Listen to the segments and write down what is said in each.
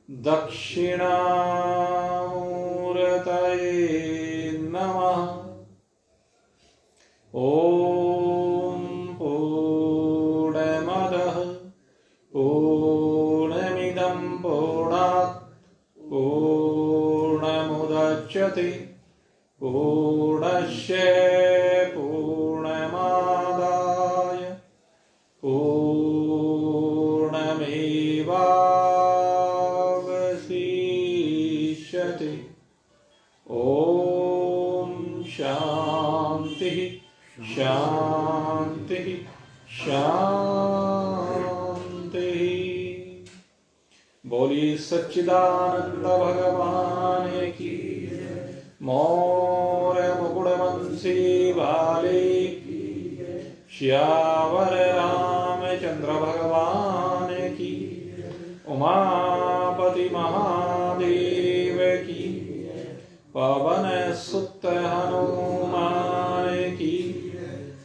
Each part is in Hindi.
दक्षिणामूर्तये नमः। ॐ पूर्णमदः पूर्णमिदं पूर्णात् पूर्णमुदच्यते पूर्णस्य पूर्णमादाय पूर्णमेवावशिष्यते। ॐ शान्तिः शान्तिः शान्तिः। बोलिए सच्चिदानंद भगवान की, मोर मुकुटवंशी वाले की, श्यावर रामचंद्र भगवान की, उमापति महादेव की, पवन सुत हनुमान की।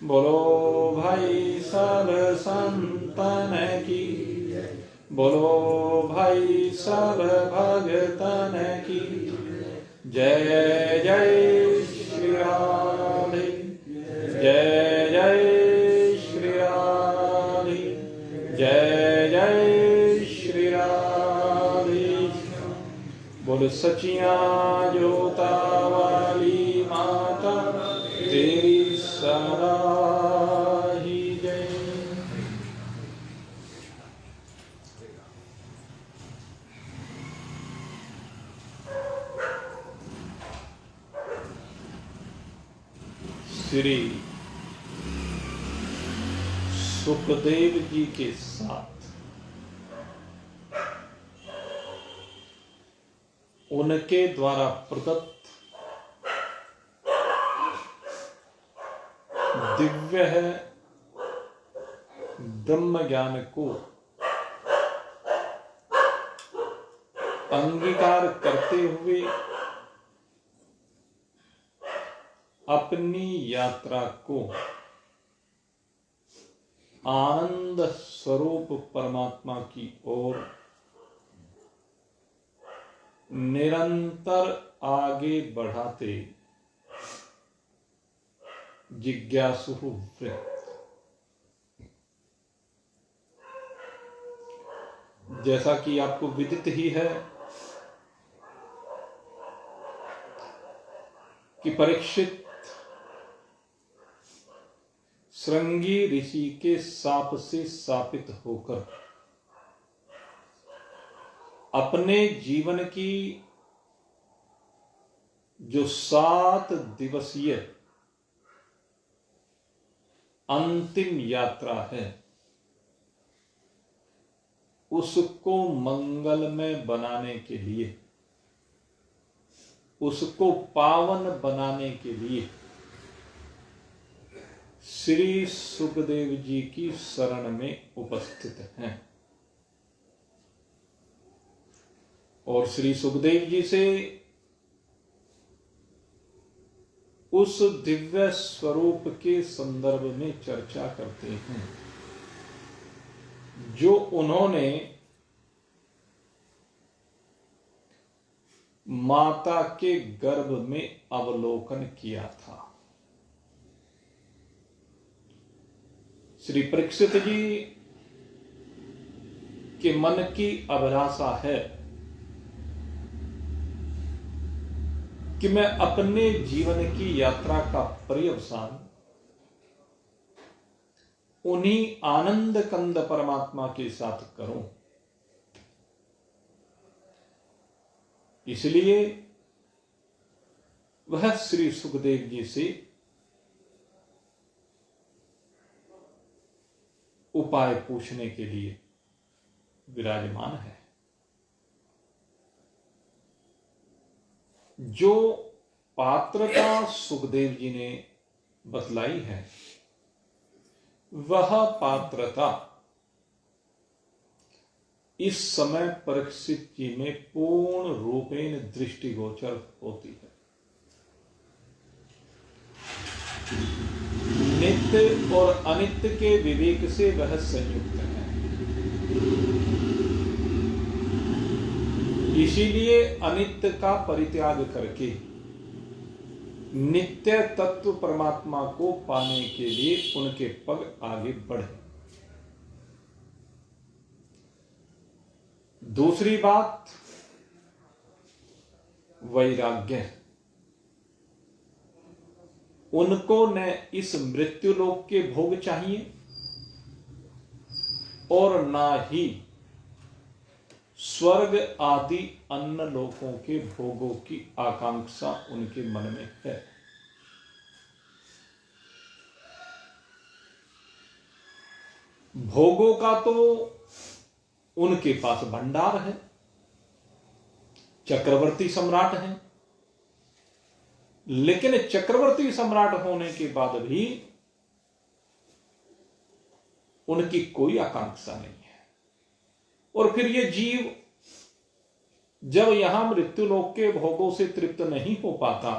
बोलो भाई सब संतन की, बोलो भाई सब भगतन की। जय जय श्री राधे, जय जय श्री राधे, जय जय श्री राधे। बोल सचिया जोता वाली माता तेरी सदा ही जय। श्री सुखदेव जी के साथ उनके द्वारा प्रदत्त दिव्य है ब्रह्म ज्ञान को अंगीकार करते हुए अपनी यात्रा को आनंद स्वरूप परमात्मा की ओर निरंतर आगे बढ़ाते जिज्ञासु वृत्त। जैसा कि आपको विदित ही है कि परीक्षित श्रृंगी ऋषि के शाप से शापित होकर अपने जीवन की जो 7 दिवसीय अंतिम यात्रा है उसको मंगलमय बनाने के लिए, उसको पावन बनाने के लिए श्री सुखदेव जी की शरण में उपस्थित हैं। और श्री सुखदेव जी से उस दिव्य स्वरूप के संदर्भ में चर्चा करते हैं जो उन्होंने माता के गर्भ में अवलोकन किया था। श्री परीक्षित जी के मन की अभिलाषा है कि मैं अपने जीवन की यात्रा का पर्यवसान उन्हीं आनंद कंद परमात्मा के साथ करूं। इसलिए वह श्री सुखदेव जी से उपाय पूछने के लिए विराजमान है। जो पात्रता सुखदेव जी ने बतलाई है वह पात्रता इस समय परीक्षित जी में पूर्ण रूपेण दृष्टिगोचर होती है। नित्य और अनित्य के विवेक से वह संयुक्त है। इसीलिए अनित्य का परित्याग करके नित्य तत्व परमात्मा को पाने के लिए उनके पग आगे बढ़े। दूसरी बात वैराग्य। उनको न इस मृत्युलोक के भोग चाहिए और ना ही स्वर्ग आदि अन्य लोकों के भोगों की आकांक्षा उनके मन में है। भोगों का तो उनके पास भंडार है, चक्रवर्ती सम्राट हैं, लेकिन चक्रवर्ती सम्राट होने के बाद भी उनकी कोई आकांक्षा नहीं है। और फिर ये जीव जब यहां मृत्युलोक के भोगों से तृप्त नहीं हो पाता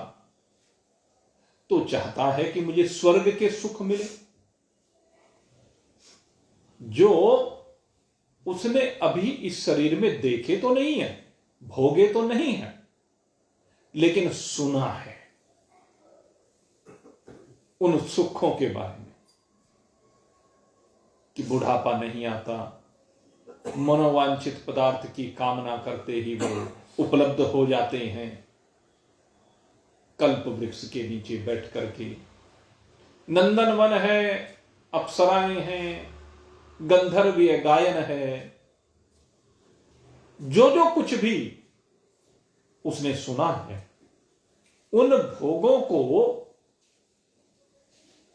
तो चाहता है कि मुझे स्वर्ग के सुख मिले, जो उसने अभी इस शरीर में देखे तो नहीं है, भोगे तो नहीं है, लेकिन सुना है उन सुखों के बारे में कि बुढ़ापा नहीं आता, मनोवांछित पदार्थ की कामना करते ही वो उपलब्ध हो जाते हैं, कल्प वृक्ष के नीचे बैठ करके, नंदनवन है, अप्सराएं हैं, गंधर्वीय गायन है, जो जो कुछ भी उसने सुना है, उन भोगों को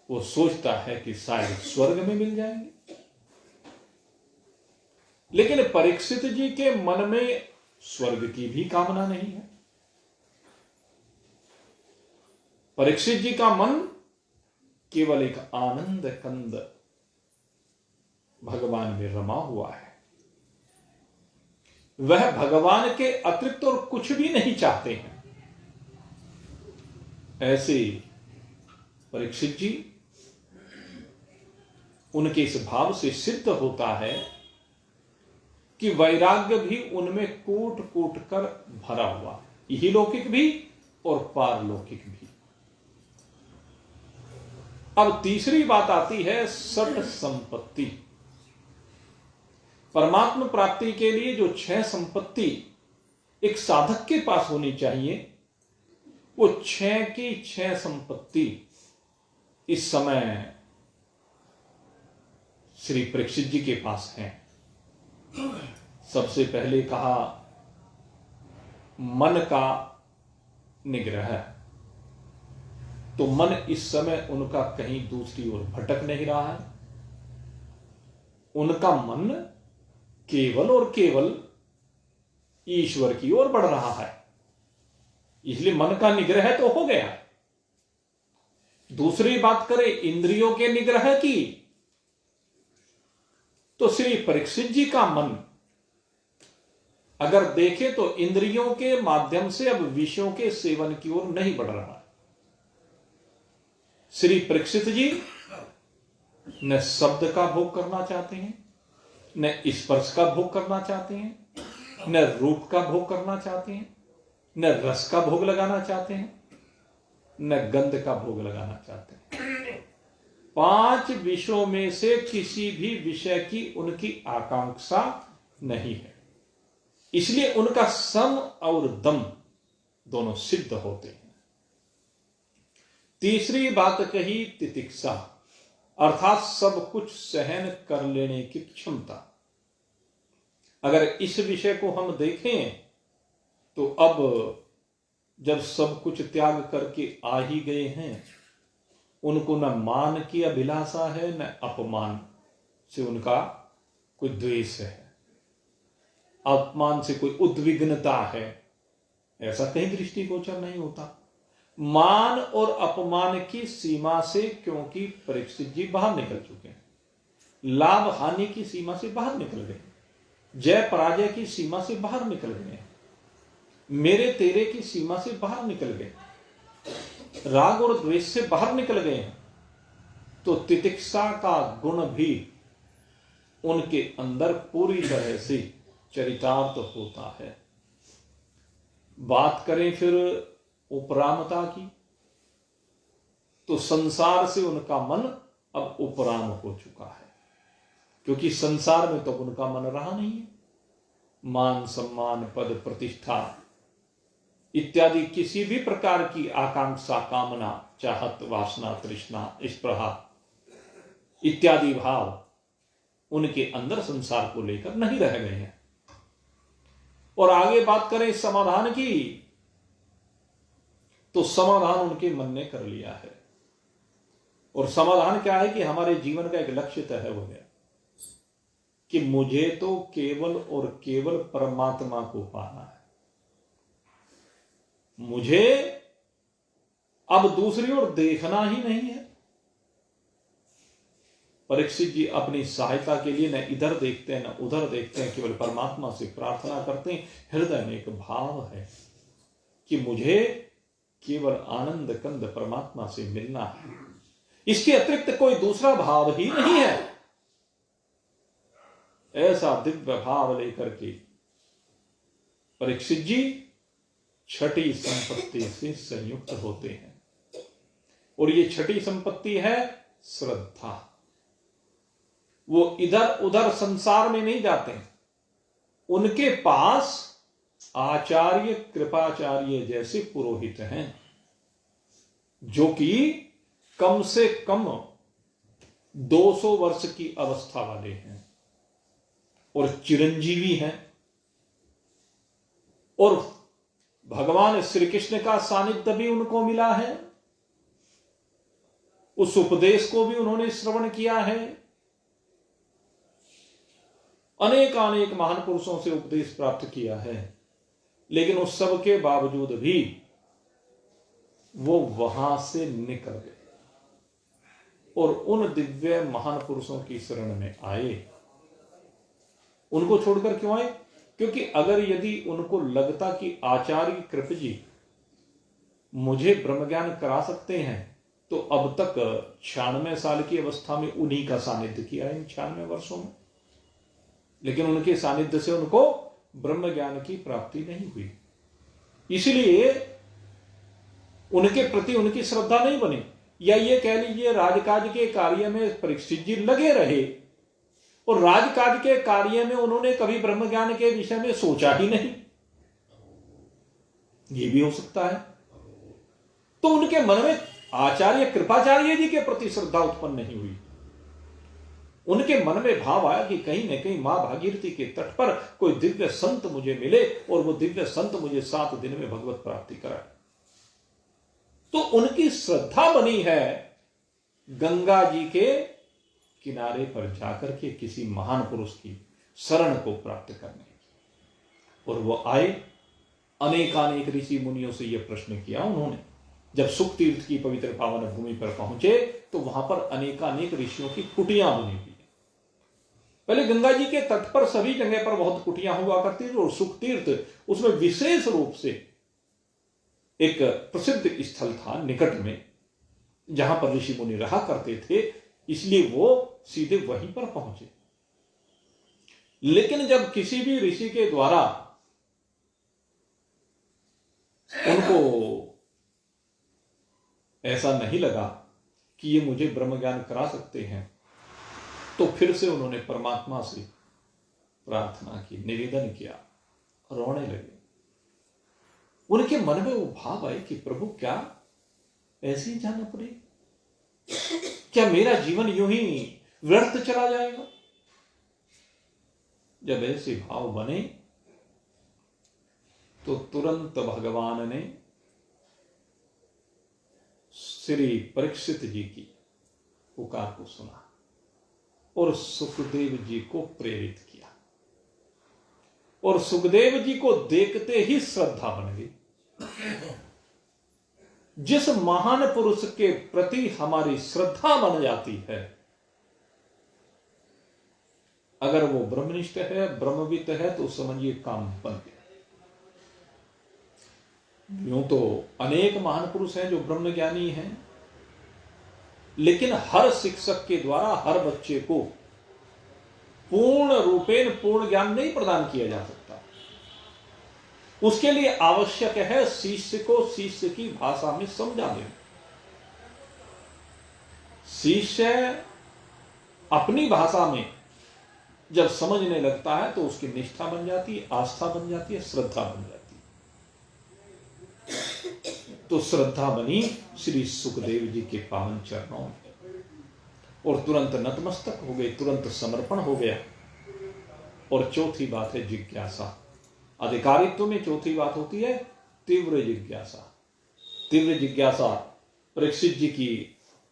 वो सोचता है कि शायद स्वर्ग में मिल जाएंगे। लेकिन परीक्षित जी के मन में स्वर्ग की भी कामना नहीं है। परीक्षित जी का मन केवल एक आनंद कंद भगवान में रमा हुआ है। वह भगवान के अतिरिक्त और कुछ भी नहीं चाहते हैं। ऐसे परीक्षित जी, उनके इस भाव से सिद्ध होता है कि वैराग्य भी उनमें कूट कूट कर भरा हुआ, यही लौकिक भी और पारलौकिक भी। अब तीसरी बात आती है षट संपत्ति। परमात्मा प्राप्ति के लिए जो 6 संपत्ति एक साधक के पास होनी चाहिए, वो 6 की 6 संपत्ति इस समय श्री परीक्षित जी के पास हैं। सबसे पहले कहा मन का निग्रह। तो मन इस समय उनका कहीं दूसरी ओर भटक नहीं रहा है। उनका मन केवल और केवल ईश्वर की ओर बढ़ रहा है, इसलिए मन का निग्रह तो हो गया। दूसरी बात करें इंद्रियों के निग्रह की, तो श्री परीक्षित जी का मन अगर देखें तो इंद्रियों के माध्यम से अब विषयों के सेवन की ओर नहीं बढ़ रहा। श्री परीक्षित जी न शब्द का भोग करना चाहते हैं, न स्पर्श का भोग करना चाहते हैं, न रूप का भोग करना चाहते हैं, न रस का भोग लगाना चाहते हैं, न गंध का भोग लगाना चाहते हैं। 5 विषयों में से किसी भी विषय की उनकी आकांक्षा नहीं है। इसलिए उनका सम और दम दोनों सिद्ध होते हैं। तीसरी बात कही तितिक्षा, अर्थात सब कुछ सहन कर लेने की क्षमता। अगर इस विषय को हम देखें तो अब जब सब कुछ त्याग करके आ ही गए हैं, उनको न मान की अभिलाषा है, न अपमान से उनका कोई द्वेष है, अपमान से कोई उद्विग्नता है, ऐसा कहीं दृष्टिगोचर नहीं होता। मान और अपमान की सीमा से क्योंकि परीक्षित जी बाहर निकल चुके हैं, लाभ हानि की सीमा से बाहर निकल गए, जय पराजय की सीमा से बाहर निकल गए, मेरे तेरे की सीमा से बाहर निकल गए, राग और द्वेष से बाहर निकल गए हैं, तो तितिक्षा का गुण भी उनके अंदर पूरी तरह से चरितार्थ होता है। बात करें फिर उपरामता की, तो संसार से उनका मन अब उपराम हो चुका है, क्योंकि संसार में तो उनका मन रहा नहीं है। मान सम्मान पद प्रतिष्ठा इत्यादि किसी भी प्रकार की आकांक्षा, कामना, चाहत, वासना, तृष्णा, स्पृहा इत्यादि भाव उनके अंदर संसार को लेकर नहीं रह गए हैं। और आगे बात करें समाधान की, तो समाधान उनके मन ने कर लिया है। और समाधान क्या है कि हमारे जीवन का एक लक्ष्य तय हो गया कि मुझे तो केवल और केवल परमात्मा को पाना है, मुझे अब दूसरी ओर देखना ही नहीं है। परीक्षित जी अपनी सहायता के लिए न इधर देखते हैं न उधर देखते हैं, केवल परमात्मा से प्रार्थना करते हैं। हृदय में एक भाव है कि मुझे केवल आनंद कंद परमात्मा से मिलना है, इसके अतिरिक्त कोई दूसरा भाव ही नहीं है। ऐसा दिव्य भाव लेकर के परीक्षित जी छठी संपत्ति से संयुक्त होते हैं। और ये छठी संपत्ति है श्रद्धा। वो इधर उधर संसार में नहीं जाते, उनके पास आचार्य कृपाचार्य जैसे पुरोहित हैं, जो कि कम से कम 200 वर्ष की अवस्था वाले हैं और चिरंजीवी हैं। और भगवान श्री कृष्ण का सानिध्य भी उनको मिला है, उस उपदेश को भी उन्होंने श्रवण किया है। अनेक अनेक महान पुरुषों से उपदेश प्राप्त किया है, लेकिन उस सब के बावजूद भी वो वहां से निकल गए और उन दिव्य महान पुरुषों की शरण में आए। उनको छोड़कर क्यों आए? क्योंकि अगर यदि उनको लगता कि आचार्य कृप जी मुझे ब्रह्म ज्ञान करा सकते हैं, तो अब तक 96 साल की अवस्था में उन्हीं का सानिध्य किया इन 96 वर्षों में, लेकिन उनके सानिध्य से उनको ब्रह्म ज्ञान की प्राप्ति नहीं हुई। इसलिए उनके प्रति उनकी श्रद्धा नहीं बनी, या ये कह लीजिए राजकाज के कार्य में परीक्षित जी लगे रहे और राजकाज के कार्य में उन्होंने कभी ब्रह्म ज्ञान के विषय में सोचा ही नहीं, ये भी हो सकता है। तो उनके मन में आचार्य कृपाचार्य जी के प्रति श्रद्धा उत्पन्न नहीं हुई। उनके मन में भाव आया कि कहीं न कहीं मां भागीरथी के तट पर कोई दिव्य संत मुझे मिले और वो दिव्य संत मुझे 7 दिन में भगवत प्राप्ति कराए। तो उनकी श्रद्धा बनी है गंगा जी के किनारे पर जाकर के किसी महान पुरुष की शरण को प्राप्त करने की। और वो आए, अनेकानेक ऋषि मुनियों से यह प्रश्न किया उन्होंने। जब सुख तीर्थ की पवित्र पावन भूमि पर पहुंचे तो वहां पर अनेकानेक ऋषियों की कुटियां बनी हुई है। पहले गंगा जी के तट पर सभी जगह पर बहुत कुटियां हुआ करती थी और सुख तीर्थ उसमें विशेष रूप से एक प्रसिद्ध स्थल था निकट में, जहां पर ऋषि मुनि रहा करते थे, इसलिए वो सीधे वहीं पर पहुंचे। लेकिन जब किसी भी ऋषि के द्वारा उनको ऐसा नहीं लगा कि ये मुझे ब्रह्म ज्ञान करा सकते हैं, तो फिर से उन्होंने परमात्मा से प्रार्थना की, निवेदन किया, रोने लगे। उनके मन में वो भाव आए कि प्रभु क्या ऐसे ही जाना पड़े? क्या मेरा जीवन यूं ही व्यर्थ चला जाएगा? जब ऐसे भाव बने तो तुरंत भगवान ने श्री परीक्षित जी की पुकार को सुना और सुखदेव जी को प्रेरित किया। और सुखदेव जी को देखते ही श्रद्धा बन गई। जिस महान पुरुष के प्रति हमारी श्रद्धा बन जाती है, अगर वो ब्रह्मनिष्ठ है, ब्रह्मविद है, तो समझिए काम बन गया। यूं तो अनेक महान पुरुष हैं जो ब्रह्म ज्ञानी हैं, लेकिन हर शिक्षक के द्वारा हर बच्चे को पूर्ण रूपेण पूर्ण ज्ञान नहीं प्रदान किया जा सकता। उसके लिए आवश्यक है शिष्य को शिष्य की भाषा में समझा देना। शिष्य अपनी भाषा में जब समझने लगता है तो उसकी निष्ठा बन जाती है, आस्था बन जाती है, श्रद्धा बन जाती है। तो श्रद्धा बनी श्री सुखदेव जी के पावन चरणों में, और तुरंत नतमस्तक हो गए, तुरंत समर्पण हो गया। और चौथी बात है जिज्ञासा। अधिकारित्व में चौथी बात होती है तीव्र जिज्ञासा। तीव्र जिज्ञासा परीक्षित जी की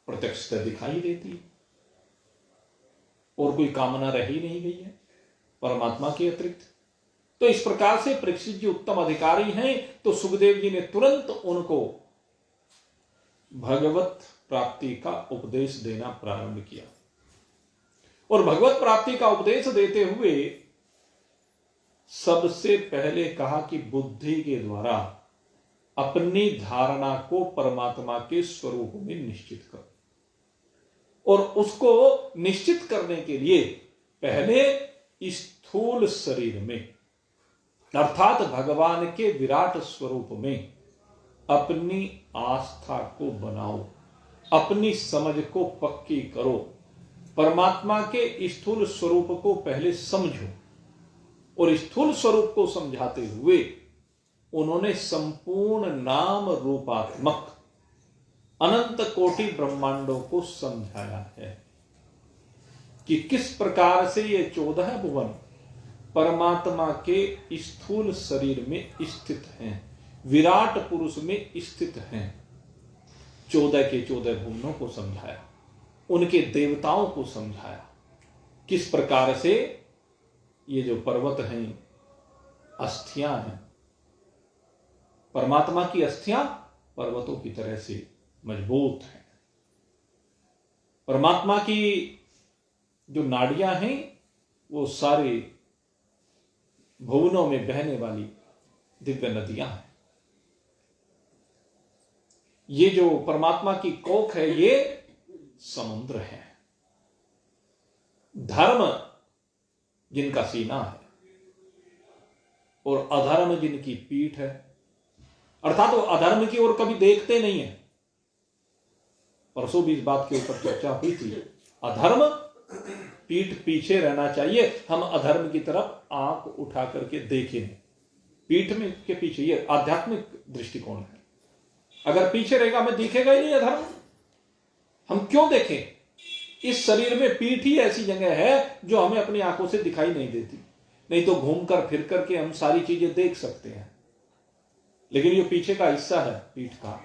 प्रत्यक्षता दिखाई देती है, और कोई कामना रह ही नहीं गई है परमात्मा के अतिरिक्त। तो इस प्रकार से परीक्षित जी उत्तम अधिकारी हैं, तो सुखदेव जी ने तुरंत उनको भगवत प्राप्ति का उपदेश देना प्रारंभ किया। और भगवत प्राप्ति का उपदेश देते हुए सबसे पहले कहा कि बुद्धि के द्वारा अपनी धारणा को परमात्मा के स्वरूप में निश्चित करो। और उसको निश्चित करने के लिए पहले स्थूल शरीर में अर्थात भगवान के विराट स्वरूप में अपनी आस्था को बनाओ, अपनी समझ को पक्की करो, परमात्मा के स्थूल स्वरूप को पहले समझो। और स्थूल स्वरूप को समझाते हुए उन्होंने संपूर्ण नाम रूपात्मक अनंत कोटि ब्रह्मांडों को समझाया है कि किस प्रकार से ये 14 भुवन परमात्मा के स्थूल शरीर में स्थित हैं, विराट पुरुष में स्थित हैं। 14 के 14 भुवनों को समझाया, उनके देवताओं को समझाया, किस प्रकार से ये जो पर्वत हैं अस्थियां हैं, परमात्मा की अस्थियां पर्वतों की तरह से मजबूत हैं। परमात्मा की जो नाड़ियां हैं वो सारे भुवनों में बहने वाली दिव्य नदियां हैं। ये जो परमात्मा की कोख है ये समुद्र है। धर्म जिनका सीना है और अधर्म जिनकी पीठ है, अर्थात वो अधर्म की ओर कभी देखते नहीं है। परसों भी इस बात के ऊपर चर्चा हुई थी। अधर्म पीठ पीछे रहना चाहिए, हम अधर्म की तरफ आंख उठा करके देखें। पीठ में के पीछे, ये आध्यात्मिक दृष्टिकोण है। अगर पीछे रहेगा हमें दिखेगा ही नहीं अधर्म, हम क्यों देखें? इस शरीर में पीठ ही ऐसी जगह है जो हमें अपनी आंखों से दिखाई नहीं देती। नहीं तो घूमकर फिर करके हम सारी चीजें देख सकते हैं, लेकिन ये पीछे का हिस्सा है पीठ का,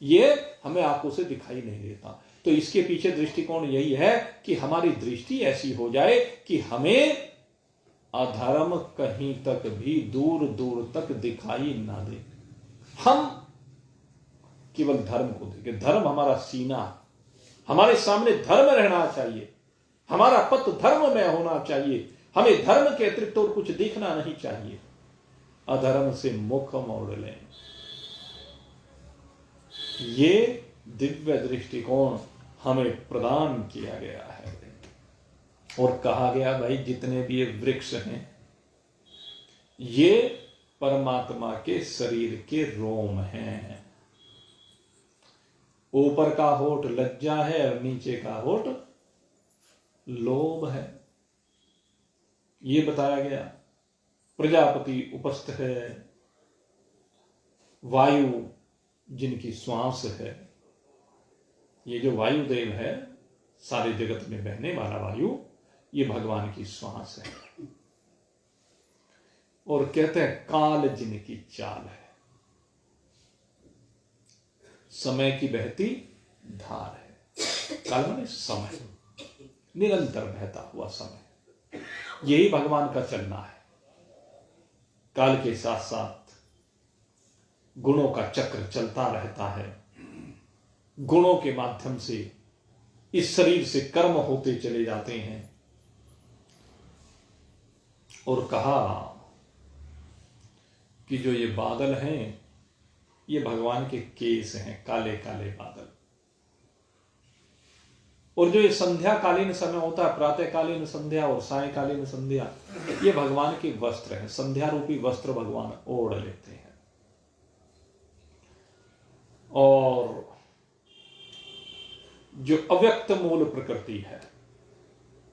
ये हमें आंखों से दिखाई नहीं देता। तो इसके पीछे दृष्टिकोण यही है कि हमारी दृष्टि ऐसी हो जाए कि हमें अधर्म कहीं तक भी दूर दूर तक दिखाई ना दे, हम केवल धर्म को देखें। धर्म हमारा सीना, हमारे सामने धर्म रहना चाहिए, हमारा पथ धर्म में होना चाहिए, हमें धर्म के अतिरिक्त और कुछ दिखना नहीं चाहिए। अधर्म से मुख मोड़ लें, ये दिव्य दृष्टिकोण हमें प्रदान किया गया है। और कहा गया भाई जितने भी ये वृक्ष हैं ये परमात्मा के शरीर के रोम हैं। ऊपर का होठ लज्जा है और नीचे का होठ लोभ है, ये बताया गया। प्रजापति उपस्थ है, वायु जिनकी श्वास है, ये जो वायुदेव है सारे जगत में बहने वाला वायु, ये भगवान की श्वास है। और कहते हैं काल जिनकी चाल है, समय की बहती धार है। काल माने समय, निरंतर बहता हुआ समय, यही भगवान का चलना है। काल के साथ साथ गुणों का चक्र चलता रहता है, गुणों के माध्यम से इस शरीर से कर्म होते चले जाते हैं। और कहा कि जो ये बादल हैं ये भगवान के केस हैं, काले काले बादल। और जो ये संध्याकालीन समय होता है, प्रातःकालीन संध्या और सायकालीन संध्या, ये भगवान के वस्त्र हैं। संध्या रूपी वस्त्र भगवान ओढ़ लेते हैं। और जो अव्यक्त मूल प्रकृति है,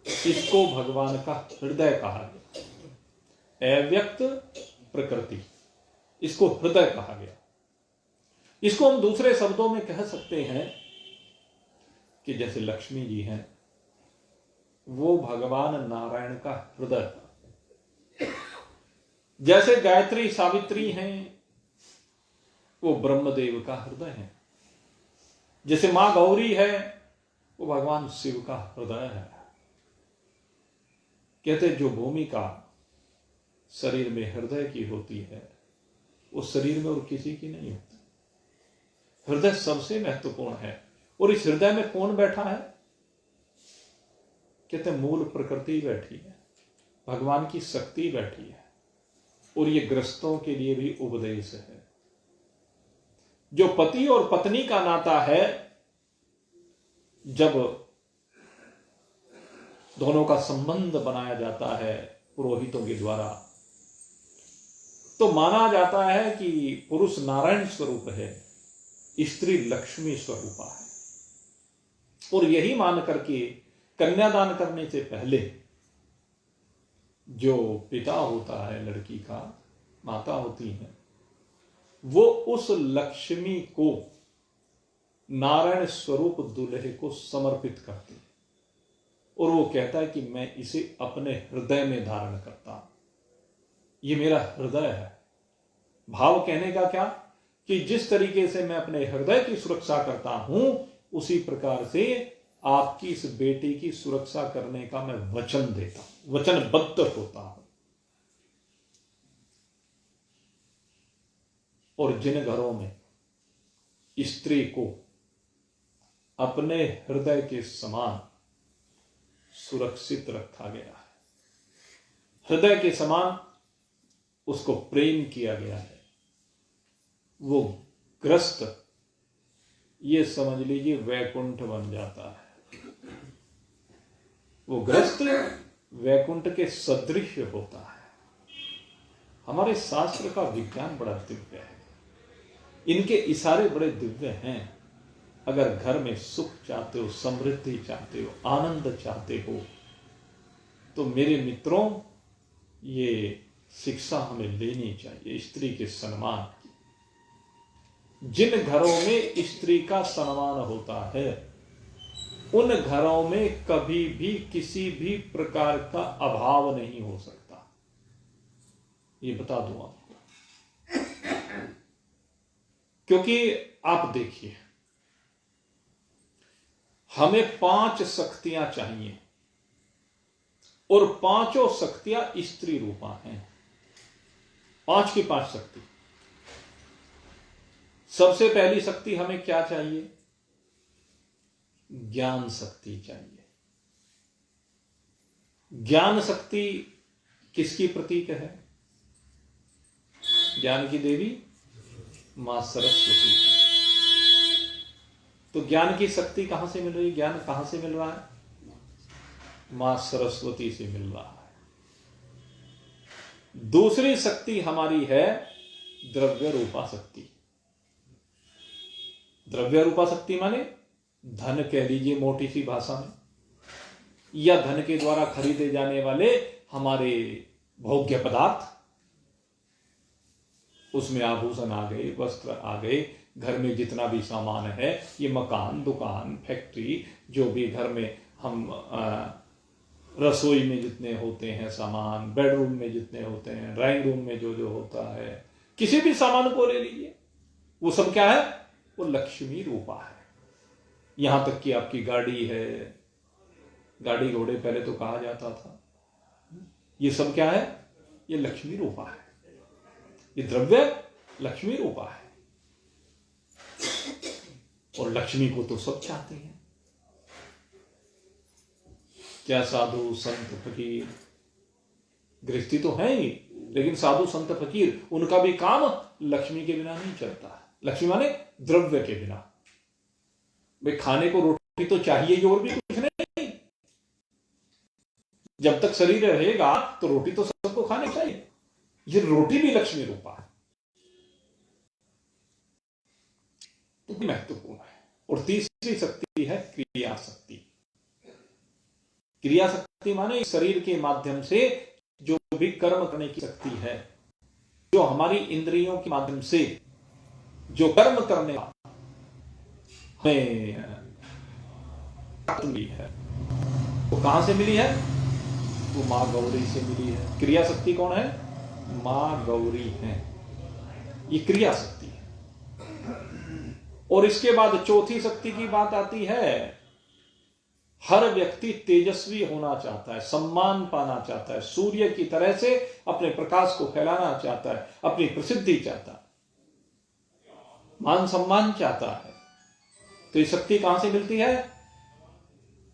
इसको भगवान का हृदय कहा गया। अव्यक्त प्रकृति, इसको हृदय कहा गया। इसको हम दूसरे शब्दों में कह सकते हैं कि जैसे लक्ष्मी जी हैं, वो भगवान नारायण का हृदय। जैसे गायत्री सावित्री हैं, वो ब्रह्मदेव का हृदय है। जैसे मां गौरी है, वो भगवान शिव का हृदय है। कहते जो भूमिका शरीर में हृदय की होती है, उस शरीर में और किसी की नहीं होती। हृदय सबसे महत्वपूर्ण है। और इस हृदय में कौन बैठा है? कहते मूल प्रकृति बैठी है, भगवान की शक्ति बैठी है। और ये ग्रस्तों के लिए भी उपदेश है। जो पति और पत्नी का नाता है, जब दोनों का संबंध बनाया जाता है पुरोहितों के द्वारा, तो माना जाता है कि पुरुष नारायण स्वरूप है, स्त्री लक्ष्मी स्वरूपा है। और यही मान करके कन्यादान करने से पहले जो पिता होता है लड़की का, माता होती है, वो उस लक्ष्मी को नारायण स्वरूप दूल्हे को समर्पित करती है। और वो कहता है कि मैं इसे अपने हृदय में धारण करता हूं, ये मेरा हृदय है। भाव कहने का क्या कि जिस तरीके से मैं अपने हृदय की सुरक्षा करता हूं, उसी प्रकार से आपकी इस बेटी की सुरक्षा करने का मैं वचन देता हूं, वचनबद्ध होता हूं। और जिन घरों में स्त्री को अपने हृदय के समान सुरक्षित रखा गया है, हृदय के समान उसको प्रेम किया गया है, वो ग्रस्त, ये समझ लीजिए वैकुंठ बन जाता है। वो ग्रस्त वैकुंठ के सदृश होता है। हमारे शास्त्र का विज्ञान बड़ा दिव्य है, इनके इशारे बड़े दिव्य हैं। अगर घर में सुख चाहते हो, समृद्धि चाहते हो, आनंद चाहते हो, तो मेरे मित्रों, ये शिक्षा हमें लेनी चाहिए स्त्री के सम्मान की। जिन घरों में स्त्री का सम्मान होता है, उन घरों में कभी भी किसी भी प्रकार का अभाव नहीं हो सकता। ये बता दूं आपको, क्योंकि आप देखिए, हमें 5 शक्तियां चाहिए और 5 शक्तियां स्त्री रूपा हैं। 5 की 5 शक्ति। सबसे पहली शक्ति हमें क्या चाहिए? ज्ञान शक्ति चाहिए। ज्ञान शक्ति किसकी प्रतीक है? ज्ञान की देवी मां सरस्वती है। तो ज्ञान की शक्ति कहां से मिल रही है? ज्ञान कहां से मिल रहा है? मां सरस्वती से मिल रहा है। दूसरी शक्ति हमारी है द्रव्य रूपा शक्ति। द्रव्य रूपा शक्ति माने धन कह लीजिए मोटी सी भाषा में, या धन के द्वारा खरीदे जाने वाले हमारे भोग्य पदार्थ, उसमें आभूषण आ गए, वस्त्र आ गए, घर में जितना भी सामान है, ये मकान, दुकान, फैक्ट्री, जो भी घर में हम रसोई में जितने होते हैं सामान, बेडरूम में जितने होते हैं, ड्राइंग रूम में जो जो होता है, किसी भी सामान को ले लीजिए, वो सब क्या है? वो लक्ष्मी रूपा है। यहां तक कि आपकी गाड़ी है, गाड़ी घोड़े पहले तो कहा जाता था, ये सब क्या है? ये लक्ष्मी रूपा है। ये द्रव्य लक्ष्मी रूपा है। और लक्ष्मी को तो सब चाहते हैं। क्या साधु संत फकीर, गृहस्थी तो है ही, लेकिन साधु संत फकीर, उनका भी काम लक्ष्मी के बिना नहीं चलता। लक्ष्मी माने द्रव्य के बिना। भाई खाने को रोटी रोटी तो चाहिए ही, और भी कुछ नहीं। जब तक शरीर रहेगा तो रोटी तो सबको खानी चाहिए। ये रोटी भी लक्ष्मी रूपा है, तो महत्वपूर्ण है। और तीसरी शक्ति है क्रिया शक्ति। क्रिया शक्ति माने शरीर के माध्यम से जो भी कर्म करने की शक्ति है, जो हमारी इंद्रियों के माध्यम से जो कर्म करने हमें मिली है, वो कहां से मिली है? वो मां गौरी से मिली है। क्रिया शक्ति कौन है? मां गौरी है, ये क्रिया शक्ति है। और इसके बाद चौथी शक्ति की बात आती है। हर व्यक्ति तेजस्वी होना चाहता है, सम्मान पाना चाहता है, सूर्य की तरह से अपने प्रकाश को फैलाना चाहता है, अपनी प्रसिद्धि चाहता है, मान सम्मान चाहता है। तो ये शक्ति कहां से मिलती है?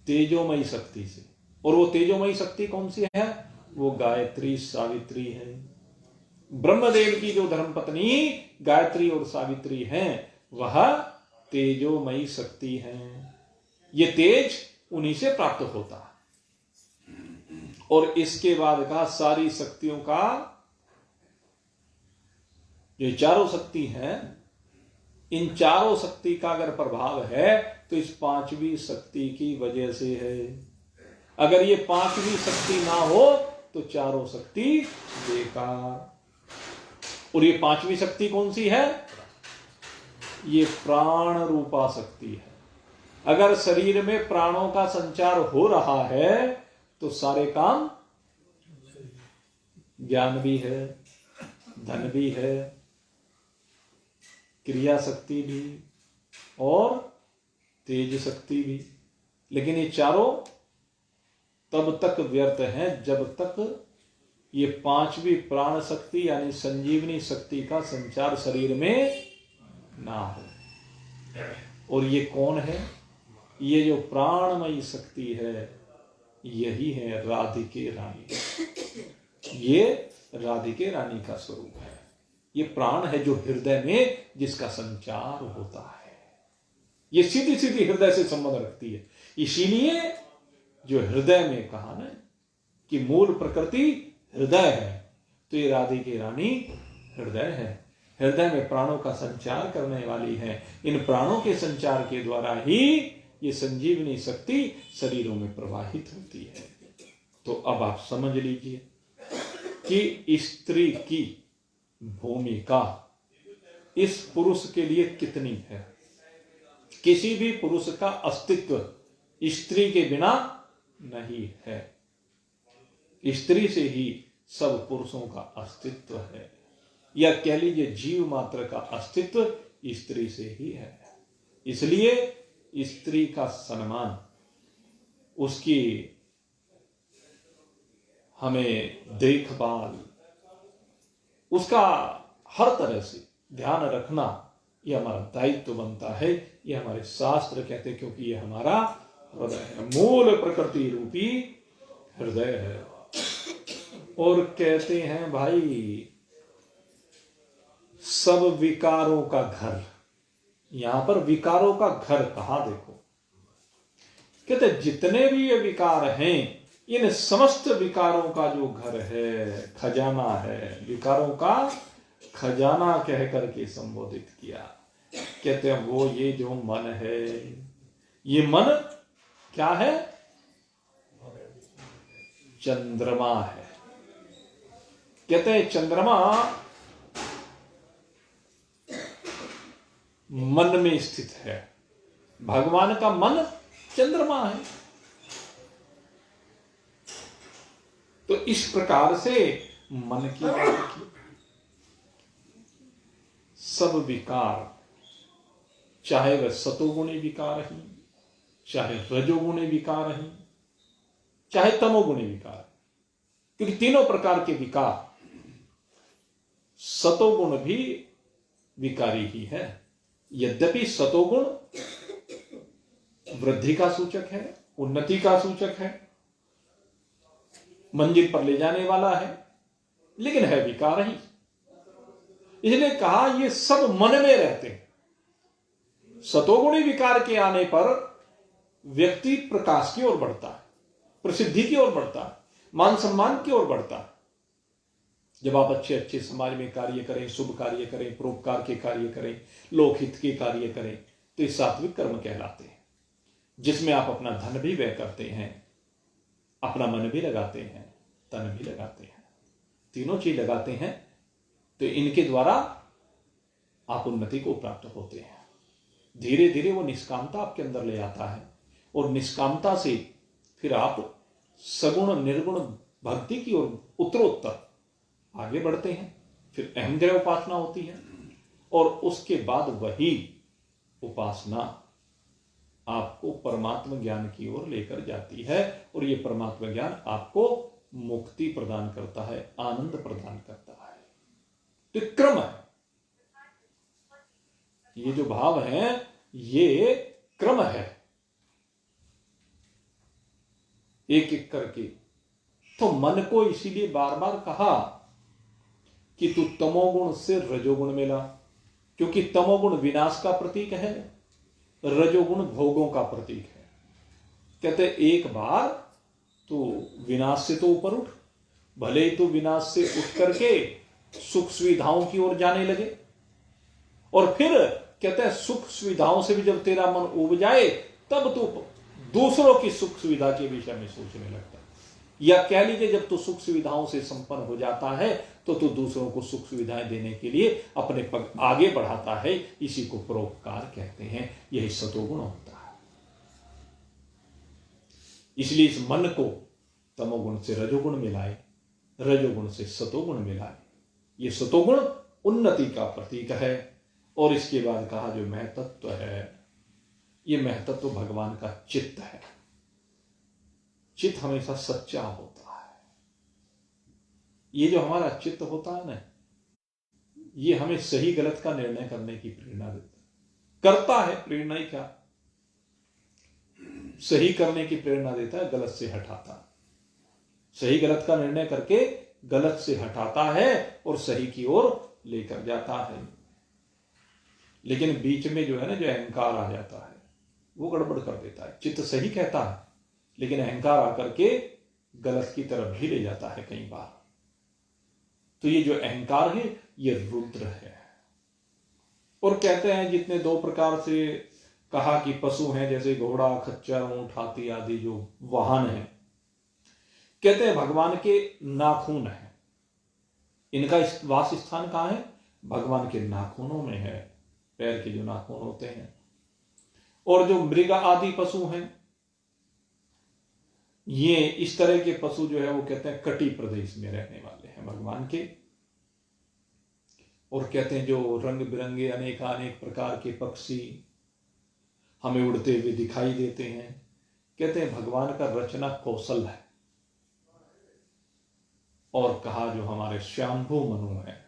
तेजोमयी शक्ति से। और वो तेजोमयी शक्ति कौन सी है? वो गायत्री सावित्री है। ब्रह्मदेव की जो धर्मपत्नी गायत्री और सावित्री हैं, वह तेजोमयी शक्ति है। ये तेज उन्हीं से प्राप्त होता है। और इसके बाद का सारी शक्तियों का, जो चारों शक्ति हैं, इन चारों शक्ति का अगर प्रभाव है तो इस पांचवी शक्ति की वजह से है। अगर ये पांचवी शक्ति ना हो तो चारों शक्ति बेकार। और ये पांचवी शक्ति कौन सी है? ये प्राण रूपा शक्ति है। अगर शरीर में प्राणों का संचार हो रहा है तो सारे काम, ज्ञान भी है, धन भी है, क्रिया शक्ति भी और तेज शक्ति भी। लेकिन ये चारों तब तक व्यर्थ हैं जब तक ये पांचवी प्राण शक्ति यानी संजीवनी शक्ति का संचार शरीर में ना हो। और ये कौन है? ये जो प्राणमयी शक्ति है, यही है राधिके रानी। ये राधिके रानी का स्वरूप है। ये प्राण है जो हृदय में जिसका संचार होता है। ये सीधी सीधी हृदय से संबंध रखती है। इसीलिए जो हृदय में कहा ना कि मूल प्रकृति हृदय है, तो ये राधिके रानी हृदय है। हृदय में प्राणों का संचार करने वाली है। इन प्राणों के संचार के द्वारा ही ये संजीवनी शक्ति शरीरों में प्रवाहित होती है। तो अब आप समझ लीजिए कि स्त्री की भूमिका इस पुरुष के लिए कितनी है। किसी भी पुरुष का अस्तित्व स्त्री के बिना नहीं है। स्त्री से ही सब पुरुषों का अस्तित्व है, या कह लीजिए जीव मात्र का अस्तित्व स्त्री से ही है। इसलिए स्त्री का सम्मान, उसकी हमें देखभाल, उसका हर तरह से ध्यान रखना, यह हमारा दायित्व बनता है। यह हमारे शास्त्र कहते हैं, क्योंकि यह हमारा हृदय है, मूल प्रकृति रूपी हृदय है। और कहते हैं भाई सब विकारों का घर, यहां पर विकारों का घर कहा देखो। कहते जितने भी ये विकार हैं, इन समस्त विकारों का जो घर है, खजाना है, विकारों का खजाना कह करके संबोधित किया। कहते हैं वो ये जो मन है, ये मन क्या है? चंद्रमा है। कहते हैं चंद्रमा मन में स्थित है। भगवान का मन चंद्रमा है। तो इस प्रकार से मन की बात की। सब विकार, चाहे वह सतोगुणी विकार ही, चाहे रजोगुणी विकार ही, चाहे तमोगुणी विकार, क्योंकि तीनों प्रकार के विकार, सतोगुण भी विकारी ही है। यद्यपि सतोगुण वृद्धि का सूचक है, उन्नति का सूचक है, मंजिल पर ले जाने वाला है, लेकिन है विकार ही। इसलिए कहा ये सब मन में रहते हैं। सतोगुणी विकार के आने पर व्यक्ति प्रकाश की ओर बढ़ता है, प्रसिद्धि की ओर बढ़ता है, मान सम्मान की ओर बढ़ता है। जब आप अच्छे अच्छे समाज में कार्य करें, शुभ कार्य करें, परोपकार के कार्य करें, लोकहित के कार्य करें, तो ये सात्विक कर्म कहलाते हैं, जिसमें आप अपना धन भी व्यय करते हैं, अपना मन भी लगाते हैं, तन भी लगाते हैं, तीनों चीज लगाते हैं। तो इनके द्वारा आप उन्नति को प्राप्त होते हैं। धीरे धीरे वो निष्कामता आपके अंदर ले आता है, और निष्कामता से फिर आप सगुण निर्गुण भक्ति की ओर उत्तरोत्तर आगे बढ़ते हैं। फिर अहंग्रह उपासना होती है, और उसके बाद वही उपासना आपको परमात्म ज्ञान की ओर लेकर जाती है, और ये परमात्म ज्ञान आपको मुक्ति प्रदान करता है, आनंद प्रदान करता है। तो क्रम है, ये जो भाव है ये क्रम है, एक एक करके। तो मन को इसीलिए बार बार कहा कि तू तमोगुण से रजोगुण में ला, क्योंकि तमोगुण विनाश का प्रतीक है, रजोगुण भोगों का प्रतीक है। कहते एक बार तू विनाश से तो ऊपर उठ, भले ही तू विनाश से उठ करके सुख सुविधाओं की ओर जाने लगे, और फिर कहते हैं सुख सुविधाओं से भी जब तेरा मन उब जाए तब तू दूसरों की सुख सुविधा के विषय में सोचने लगता है, या कह लीजिए जब तू सुख सुविधाओं से संपन्न हो जाता है तो तू दूसरों को सुख सुविधाएं देने के लिए अपने पग आगे बढ़ाता है। इसी को परोपकार कहते हैं, यही सतोगुण होता है। इसलिए इस मन को तमोगुण से रजोगुण मिलाए, रजोगुण से सतोगुण मिलाए। ये सतोगुण उन्नति का प्रतीक है। और इसके बाद कहा जो महतत्व है, ये महतत्व भगवान का चित्त है। चित्त हमेशा सच्चा होता है। ये जो हमारा चित्त होता है ना, ये हमें सही गलत का निर्णय करने की प्रेरणा देता है, करता है, प्रेरणा ही क्या, सही करने की प्रेरणा देता है, गलत से हटाता है। सही गलत का निर्णय करके गलत से हटाता है और सही की ओर लेकर जाता है। लेकिन बीच में जो है ना, जो अहंकार आ जाता है, वो गड़बड़ कर देता है। चित्त सही कहता है, लेकिन अहंकार आकर के गलत की तरफ भी ले जाता है कई बार। तो ये जो अहंकार है ये रुद्र है। और कहते हैं जितने दो प्रकार से कहा कि पशु हैं, जैसे घोड़ा, खच्चर, ऊंट, हाथी आदि जो वाहन है, कहते हैं भगवान के नाखून है। इनका वास स्थान कहां है? भगवान के नाखूनों में है, पैर के जो नाखून होते हैं। और जो मृग आदि पशु हैं, ये इस तरह के पशु जो है वो कहते हैं कटी प्रदेश में रहने वाले हैं भगवान के। और कहते हैं जो रंग बिरंगे अनेक प्रकार के पक्षी हमें उड़ते हुए दिखाई देते हैं, कहते हैं भगवान का रचना कौशल है। और कहा जो हमारे श्याम्भू मनु हैं,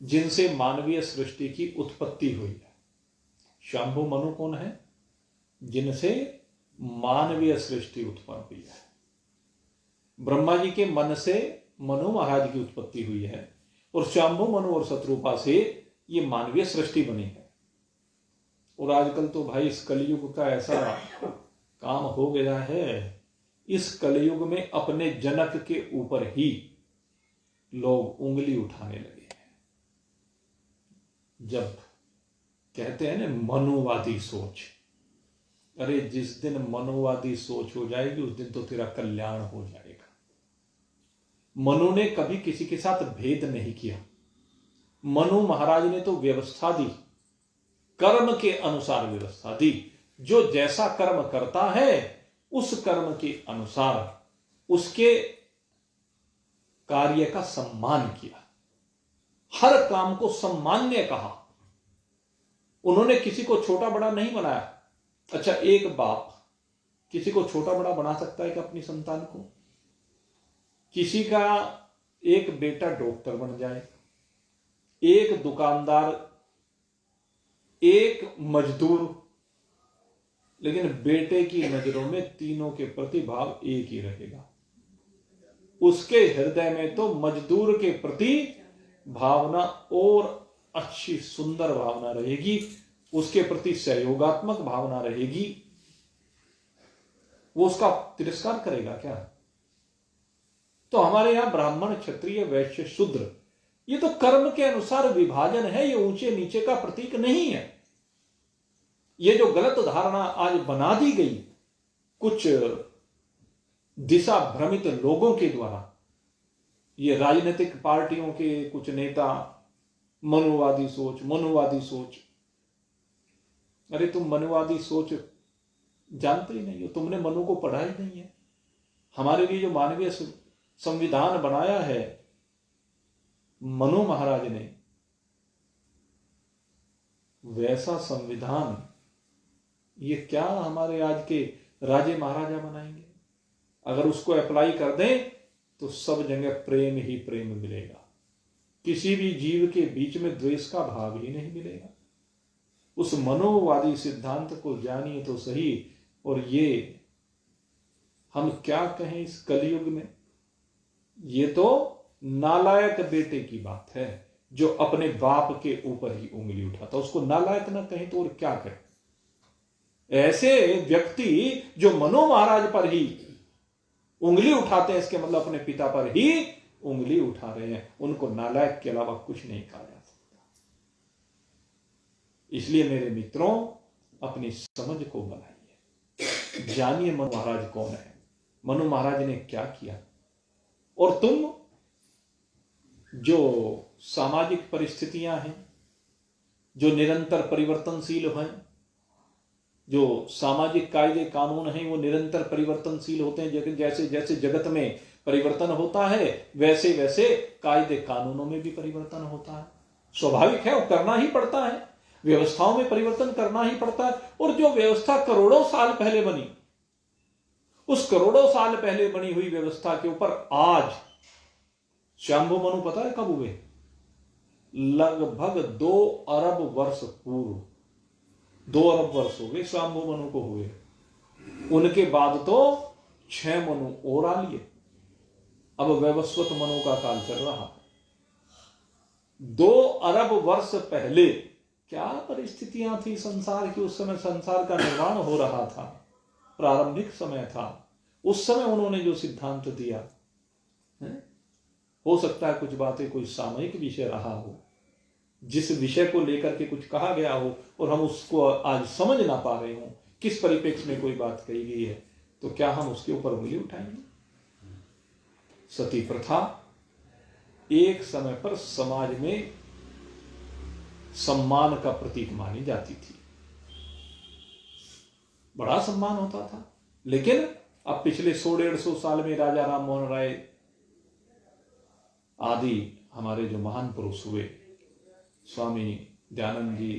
जिनसे मानवीय सृष्टि की उत्पत्ति हुई है। शंभु मनु कौन है? जिनसे मानवीय सृष्टि उत्पन्न हुई है। ब्रह्मा जी के मन से मनु महाराज की उत्पत्ति हुई है, और शंभु मनु और शत्रुपा से ये मानवीय सृष्टि बनी है। और आजकल तो भाई इस कलयुग का ऐसा काम हो गया है, इस कलयुग में अपने जनक के ऊपर ही लोग उंगली उठाने लगे हैं। जब कहते हैं ना मनुवादी सोच, अरे जिस दिन मनुवादी सोच हो जाएगी उस दिन तो तेरा कल्याण हो जाएगा। मनु ने कभी किसी के साथ भेद नहीं किया। मनु महाराज ने तो व्यवस्था दी, कर्म के अनुसार व्यवस्था दी। जो जैसा कर्म करता है उस कर्म के अनुसार उसके कार्य का सम्मान किया, हर काम को सम्मान्य कहा। उन्होंने किसी को छोटा बड़ा नहीं बनाया। अच्छा, एक बाप किसी को छोटा बड़ा बना सकता है कि अपनी संतान को? किसी का एक बेटा डॉक्टर बन जाए, एक दुकानदार, एक मजदूर, लेकिन बेटे की नजरों में तीनों के प्रति भाव एक ही रहेगा। उसके हृदय में तो मजदूर के प्रति भावना और अच्छी सुंदर भावना रहेगी, उसके प्रति सहयोगात्मक भावना रहेगी। वो उसका तिरस्कार करेगा क्या? तो हमारे यहां ब्राह्मण, क्षत्रिय, वैश्य, शूद्र, ये तो कर्म के अनुसार विभाजन है, ये ऊंचे नीचे का प्रतीक नहीं है। ये जो गलत धारणा आज बना दी गई कुछ दिशा भ्रमित लोगों के द्वारा, ये राजनीतिक पार्टियों के कुछ नेता, मनुवादी सोच। अरे तुम मनुवादी सोच जानते ही नहीं हो, तुमने मनु को पढ़ा ही नहीं है। हमारे लिए जो मानवीय संविधान बनाया है मनु महाराज ने, वैसा संविधान ये क्या हमारे आज के राजे महाराजा बनाएंगे? अगर उसको अप्लाई कर दें तो सब जगह प्रेम ही प्रेम मिलेगा, किसी भी जीव के बीच में द्वेष का भाव ही नहीं मिलेगा। उस मनोवादी सिद्धांत को जानिए तो सही। और ये हम क्या कहें इस कलयुग में, ये तो नालायक बेटे की बात है जो अपने बाप के ऊपर ही उंगली उठाता। उसको नालायक ना कहें तो और क्या कहें? ऐसे व्यक्ति जो मनु महाराज पर ही उंगली उठाते हैं, इसके मतलब अपने पिता पर ही उंगली उठा रहे हैं, उनको नालायक के अलावा कुछ नहीं कहा जा सकता। इसलिए मेरे मित्रों, अपनी समझ को बनाइए, जानिए मनु महाराज कौन है, मनु महाराज ने क्या किया। और तुम जो सामाजिक परिस्थितियां हैं जो निरंतर परिवर्तनशील हैं, जो सामाजिक कायदे कानून हैं वो निरंतर परिवर्तनशील होते हैं। जैसे जैसे जगत में परिवर्तन होता है वैसे वैसे कायदे कानूनों में भी परिवर्तन होता है। स्वाभाविक है, वो करना ही पड़ता है, व्यवस्थाओं में परिवर्तन करना ही पड़ता है। और जो व्यवस्था करोड़ों साल पहले बनी, उस करोड़ों साल पहले बनी हुई व्यवस्था के ऊपर आज शंभु मनु पता है कब हुए? लगभग 2 अरब वर्ष पूर्व, 2 अरब वर्ष हो गए शंभु मनु को हुए। उनके बाद तो 6 मनु और आ लिए। अब वैवस्वत मनु का काल चल रहा है। 2 अरब वर्ष पहले क्या परिस्थितियां थी संसार की? उस समय संसार का निर्माण हो रहा था, प्रारंभिक समय था। उस समय उन्होंने जो सिद्धांत दिया है, हो सकता है कुछ बातें कोई सामयिक विषय रहा हो, जिस विषय को लेकर के कुछ कहा गया हो और हम उसको आज समझ ना पा रहे हो, किस परिप्रेक्ष्य में कोई बात कही गई है, तो क्या हम उसके ऊपर उंगली उठाएंगे? सती प्रथा एक समय पर समाज में सम्मान का प्रतीक मानी जाती थी, बड़ा सम्मान होता था। लेकिन अब पिछले 100-150 साल में राजा राम मोहन राय आदि हमारे जो महान पुरुष हुए, स्वामी दयानंद जी,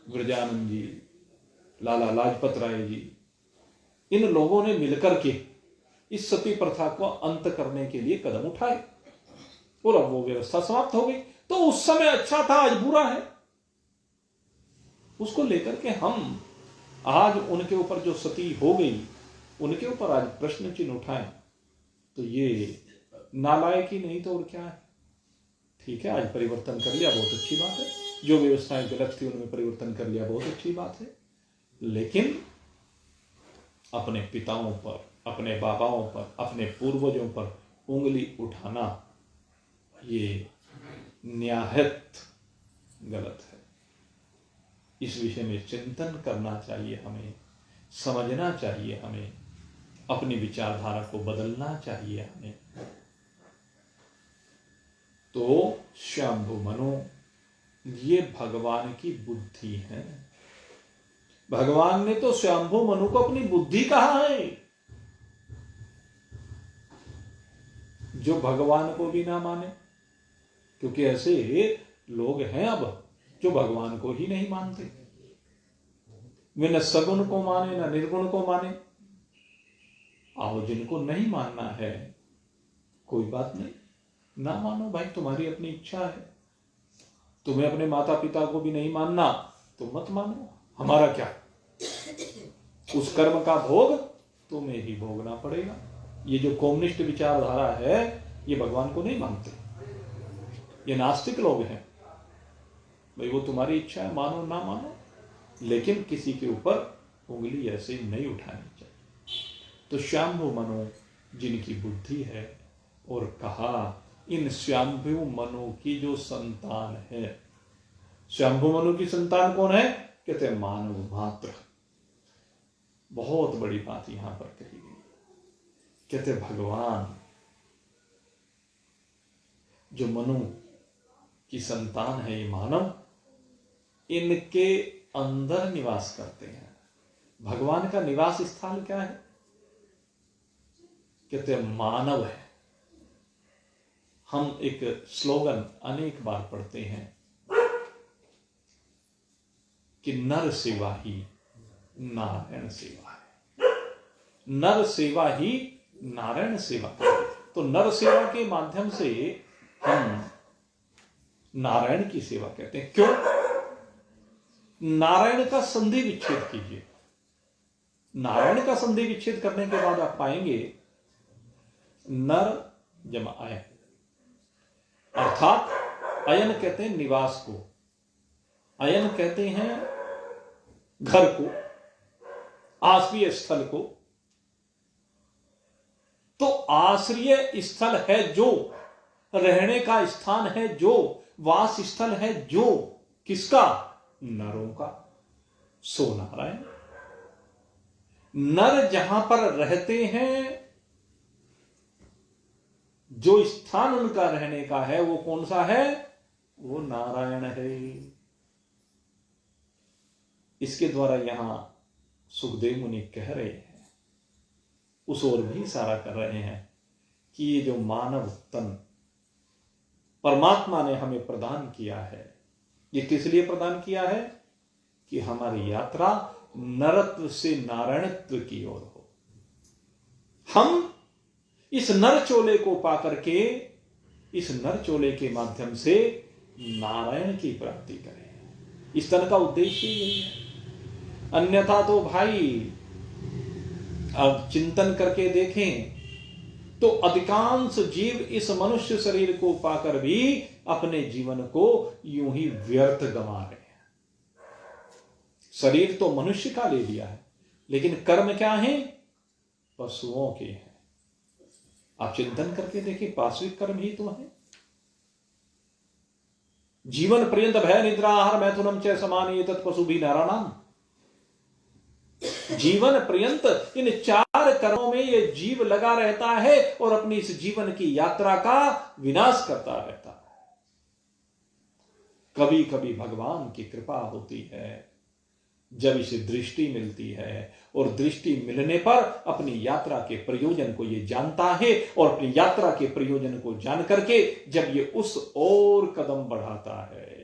ब्रजानंद जी, लाला लाजपत राय जी, इन लोगों ने मिलकर के इस सती प्रथा को अंत करने के लिए कदम उठाए और अब वो व्यवस्था समाप्त हो गई। तो उस समय अच्छा था, आज बुरा है। उसको लेकर के हम आज उनके ऊपर जो सती हो गई, उनके ऊपर आज प्रश्न चिन्ह उठाएं तो ये नालायक ही नहीं तो और क्या है? ठीक है, आज परिवर्तन कर लिया, बहुत अच्छी बात है। जो व्यवस्थाएं गलत थी उनमें परिवर्तन कर लिया, बहुत अच्छी बात है। लेकिन अपने पिताओं पर, अपने बाबाओं पर, अपने पूर्वजों पर उंगली उठाना ये न्यायत गलत है। इस विषय में चिंतन करना चाहिए, हमें समझना चाहिए, हमें अपनी विचारधारा को बदलना चाहिए हमें। तो शंभु मनु ये भगवान की बुद्धि है। भगवान ने तो शंभु मनु को अपनी बुद्धि कहा है। जो भगवान को भी ना माने, क्योंकि ऐसे लोग हैं अब जो भगवान को ही नहीं मानते, वे न सगुण को माने न निर्गुण को माने। आओ, जिनको नहीं मानना है कोई बात नहीं, ना मानो भाई, तुम्हारी अपनी इच्छा है। तुम्हें अपने माता पिता को भी नहीं मानना तो मत मानो, हमारा क्या। उस कर्म का भोग तुम्हें ही भोगना पड़ेगा। ये जो कम्युनिस्ट विचारधारा है ये भगवान को नहीं मानते, ये नास्तिक लोग हैं। भाई वो तुम्हारी इच्छा है, मानो ना मानो, लेकिन किसी के ऊपर उंगली ऐसे ही नहीं उठानी चाहिए। तो स्वयंभू मनु जिनकी बुद्धि है, और कहा इन स्वयंभू मनु की जो संतान है, स्वयंभू मनु की संतान कौन है? कहते हैं मानव मात्र। बहुत बड़ी बात यहां पर कही गई। कहते भगवान जो मनु की संतान है, ये मानव, इनके अंदर निवास करते हैं। भगवान का निवास स्थान क्या है? कहते हैं मानव है। हम एक स्लोगन अनेक बार पढ़ते हैं कि नर सेवा ही नारायण सेवा है। नर सेवा ही नारायण सेवा है। तो नर सेवा के माध्यम से हम नारायण की सेवा कहते हैं। क्यों? नारायण का संधि विच्छेद कीजिए। नारायण का संधि विच्छेद करने के बाद आप पाएंगे नर जमा अयन, अर्थात अयन कहते हैं निवास को, अयन कहते हैं घर को, आश्रय स्थल को। तो आश्रय स्थल है जो, रहने का स्थान है जो, वास स्थल है जो, किसका? नरों का। सो नारायण। नर जहां पर रहते हैं, जो स्थान उनका रहने का है, वो कौन सा है? वो नारायण है। इसके द्वारा यहां सुखदेव मुनि कह रहे हैं, उस ओर भी इशारा कर रहे हैं कि ये जो मानव तन परमात्मा ने हमें प्रदान किया है, ये किस लिए प्रदान किया है? कि हमारी यात्रा नरत्व से नारायणत्व की ओर हो। हम इस नर चोले को पाकर के, इस नर चोले के माध्यम से नारायण की प्राप्ति करें। इस तन का उद्देश्य यही है। अन्यथा तो भाई अब चिंतन करके देखें तो अधिकांश जीव इस मनुष्य शरीर को पाकर भी अपने जीवन को यूं ही व्यर्थ गंवा रहे हैं। शरीर तो मनुष्य का ले लिया है, लेकिन कर्म क्या है? पशुओं के हैं। आप चिंतन करके देखिए, पार्श्विक कर्म ही तो है। जीवन पर्यंत भय निद्रा आहार मैथुनम च समान ये तत्पशु भी नाराणाम। जीवन पर्यंत इन 4 कर्मों में ये जीव लगा रहता है और अपनी इस जीवन की यात्रा का विनाश करता रहता है। कभी कभी भगवान की कृपा होती है, जब इसे दृष्टि मिलती है, और दृष्टि मिलने पर अपनी यात्रा के प्रयोजन को ये जानता है, और अपनी यात्रा के प्रयोजन को जान करके जब ये उस ओर कदम बढ़ाता है,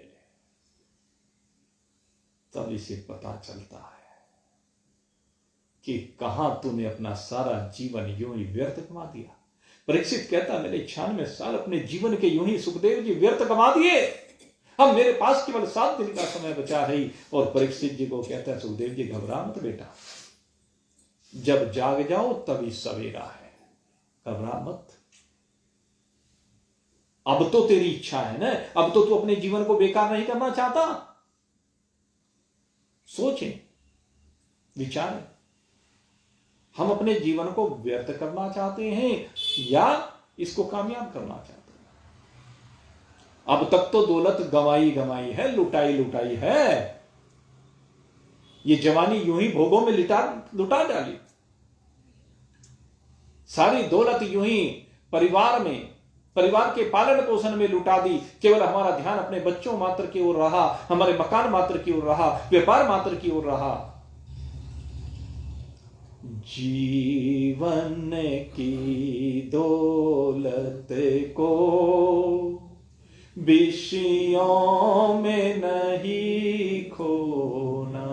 तब इसे पता चलता है कि कहां तूने अपना सारा जीवन यूं ही व्यर्थ गंवा दिया। परीक्षित कहता, मैंने 96 साल अपने जीवन के यूं ही सुखदेव जी व्यर्थ गंवा दिए। अब मेरे पास केवल 7 दिन का समय बचा है। और परीक्षित जी को कहता है, सुखदेव जी घबरा मत बेटा, जब जाग जाओ तभी सवेरा है, घबरा मत। अब तो तेरी इच्छा है ना, अब तो तू अपने जीवन को बेकार नहीं करना चाहता। सोचें, विचारें, हम अपने जीवन को व्यर्थ करना चाहते हैं या इसको कामयाब करना चाहते हैं? अब तक तो दौलत गंवाई गंवाई है, लुटाई लुटाई है। ये जवानी यूं ही भोगों में लुटा डाली। सारी दौलत यूं ही परिवार के पालन पोषण में लुटा दी। केवल हमारा ध्यान अपने बच्चों मात्र की ओर रहा, हमारे मकान मात्र की ओर रहा, व्यापार मात्र की ओर रहा। जीवन की दौलत को विषयों में नहीं खोना,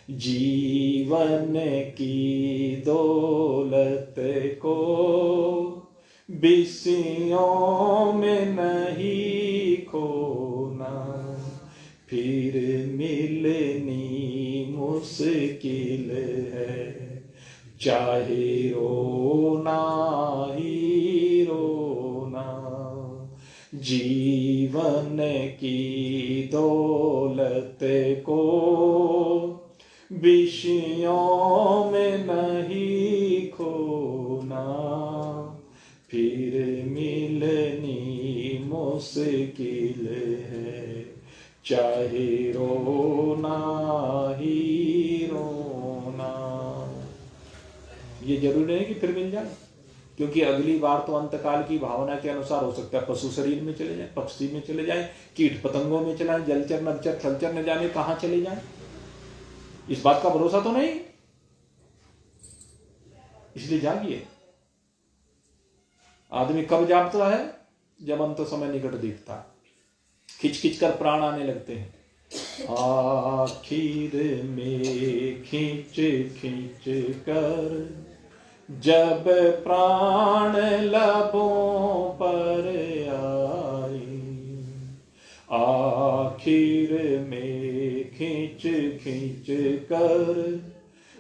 जीवन की दौलत को विषयों में नहीं खोना, फिर मिलनी मुश्किल है, चाहे रोना ही रोना। जीवन की दौलत को विषयों में नहीं खोना, फिर मिलनी मुश्किल है, चाहे रोना ही रोना। ये जरूरी नहीं कि फिर मिल जाए, क्योंकि अगली बार तो अंतकाल की भावना के अनुसार हो सकता है पशु शरीर में चले जाए, पक्षी में चले जाए, कीट पतंगों में चले जाए, जलचर नभचर थलचर न जाने कहां चले जाए, इस बात का भरोसा तो नहीं। इसलिए जागिए। आदमी कब जागता है? जब अंत समय निकट दिखता है, खिंच खिंच कर प्राण आने लगते हैं। आखिर में खींच खींच कर जब प्राण लबों पर आई, आखिर में खींच खींच कर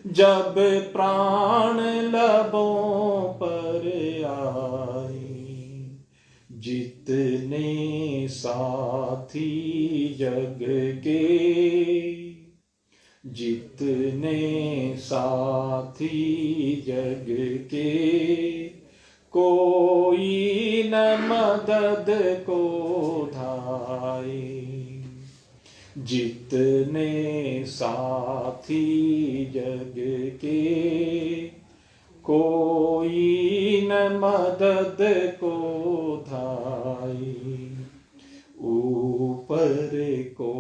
जब प्राण लबों पर आई, जितने साथी जग के, जितने साथी जग के, कोई न मदद को धाए, जितने साथी जग के, कोई न मदद को धाए, ऊपर को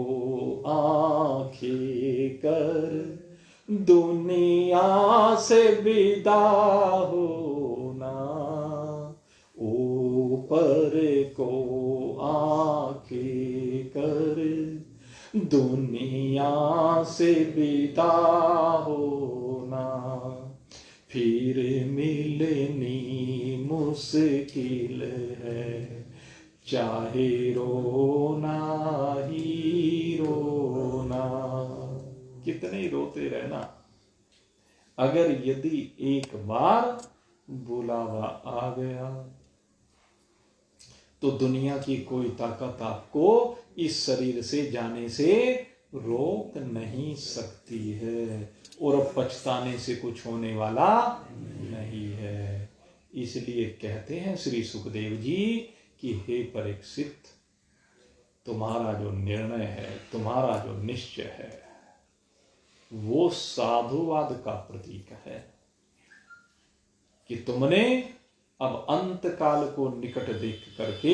आंखें कर दुनिया से विदा होना, ऊपर को आंखें कर दुनिया से विदा होना, फिर मिलनी मुश्किल है, चाहे रोना ही रोना। कितने रोते रहना, अगर यदि एक बार बुलावा आ गया तो दुनिया की कोई ताकत आपको इस शरीर से जाने से रोक नहीं सकती है, और अब पछताने से कुछ होने वाला नहीं है। इसलिए कहते हैं श्री सुखदेव जी कि हे परीक्षित, तुम्हारा जो निर्णय है, तुम्हारा जो निश्चय है, वो साधुवाद का प्रतीक है कि तुमने अब अंत काल को निकट देख करके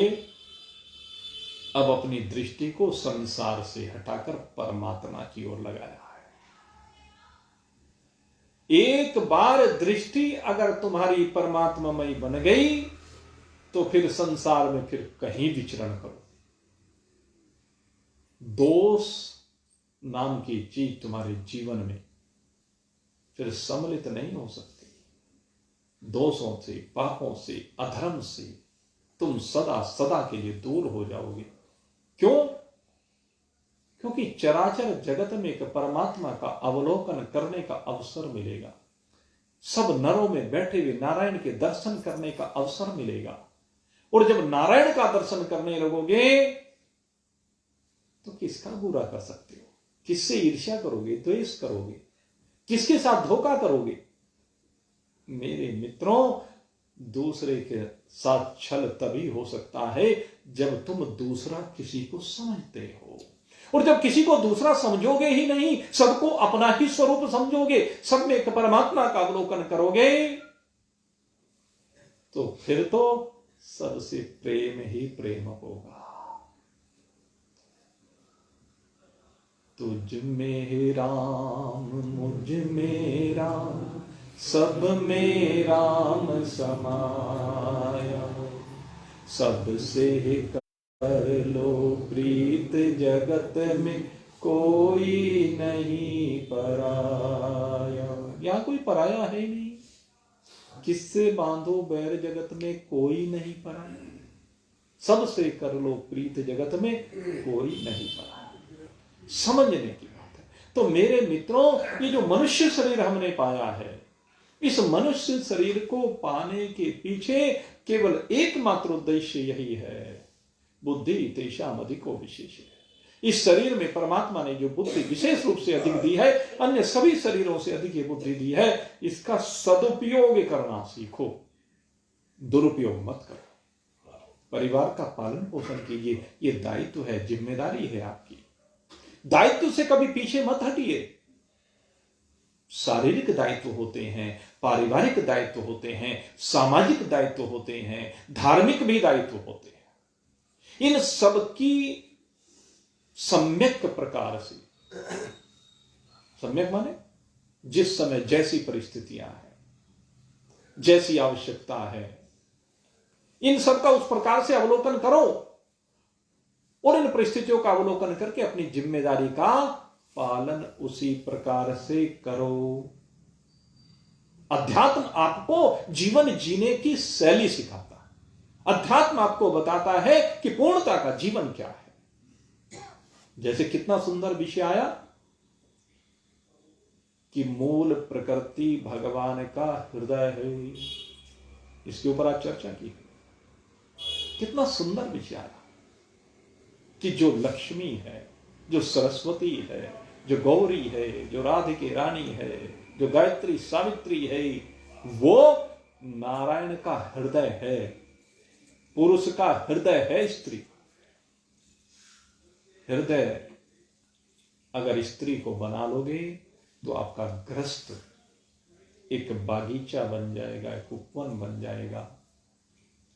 अब अपनी दृष्टि को संसार से हटाकर परमात्मा की ओर लगाया है। एक बार दृष्टि अगर तुम्हारी परमात्मामयी बन गई तो फिर संसार में फिर कहीं विचरण करो, दोष नाम की चीज तुम्हारे जीवन में फिर सम्मिलित नहीं हो सकती। दोषों से, पापों से, अधर्म से तुम सदा सदा के लिए दूर हो जाओगे। क्यों? क्योंकि चराचर जगत में एक परमात्मा का अवलोकन करने का अवसर मिलेगा, सब नरों में बैठे हुए नारायण के दर्शन करने का अवसर मिलेगा। और जब नारायण का दर्शन करने लगोगे तो किसका बुरा कर सकते हो? किससे ईर्ष्या करोगे, द्वेष करोगे, किसके साथ धोखा करोगे? मेरे मित्रों, दूसरे के साथ छल तभी हो सकता है जब तुम दूसरा किसी को समझते हो, और जब किसी को दूसरा समझोगे ही नहीं, सबको अपना ही स्वरूप समझोगे, सब में एक परमात्मा का अवलोकन करोगे, तो फिर तो सबसे प्रेम ही प्रेम होगा। तुझ में राम, मुझ में राम, सब में राम समाया, सबसे कर लो प्रीत, जगत में कोई नहीं पराया। यहां कोई पराया है ही नहीं, किससे बांधो बैर, जगत में कोई नहीं पराया, सबसे कर लो प्रीत, जगत में कोई नहीं पराया। समझने की बात है। तो मेरे मित्रों, ये जो मनुष्य शरीर हमने पाया है, इस मनुष्य शरीर को पाने के पीछे केवल एकमात्र उद्देश्य यही है, बुद्धि तेषाम अधिको विशेष है, इस शरीर में परमात्मा ने जो बुद्धि विशेष रूप से अधिक दी है, अन्य सभी शरीरों से अधिक ये बुद्धि दी है, इसका सदुपयोग करना सीखो, दुरुपयोग मत करो। परिवार का पालन पोषण कीजिए, ये दायित्व है, जिम्मेदारी है आपकी। दायित्व से कभी पीछे मत हटिए। शारीरिक दायित्व होते हैं, पारिवारिक दायित्व होते हैं, सामाजिक दायित्व होते हैं, धार्मिक भी दायित्व होते हैं। इन सबकी सम्यक प्रकार से, सम्यक माने जिस समय जैसी परिस्थितियां हैं, जैसी आवश्यकता है, इन सब का उस प्रकार से अवलोकन करो और इन परिस्थितियों का अवलोकन करके अपनी जिम्मेदारी का पालन उसी प्रकार से करो। अध्यात्म आपको जीवन जीने की शैली सिखाता है। अध्यात्म आपको बताता है कि पूर्णता का जीवन क्या है। जैसे कितना सुंदर विषय आया कि मूल प्रकृति भगवान का हृदय है, इसके ऊपर आज चर्चा की। कितना सुंदर विषय आया कि जो लक्ष्मी है, जो सरस्वती है, जो गौरी है, जो राधिके रानी है, जो गायत्री सावित्री है, वो नारायण का हृदय है, पुरुष का हृदय है स्त्री। हृदय अगर स्त्री को बना लोगे तो आपका गृहस्थ एक बागीचा बन जाएगा, एक उपवन बन जाएगा,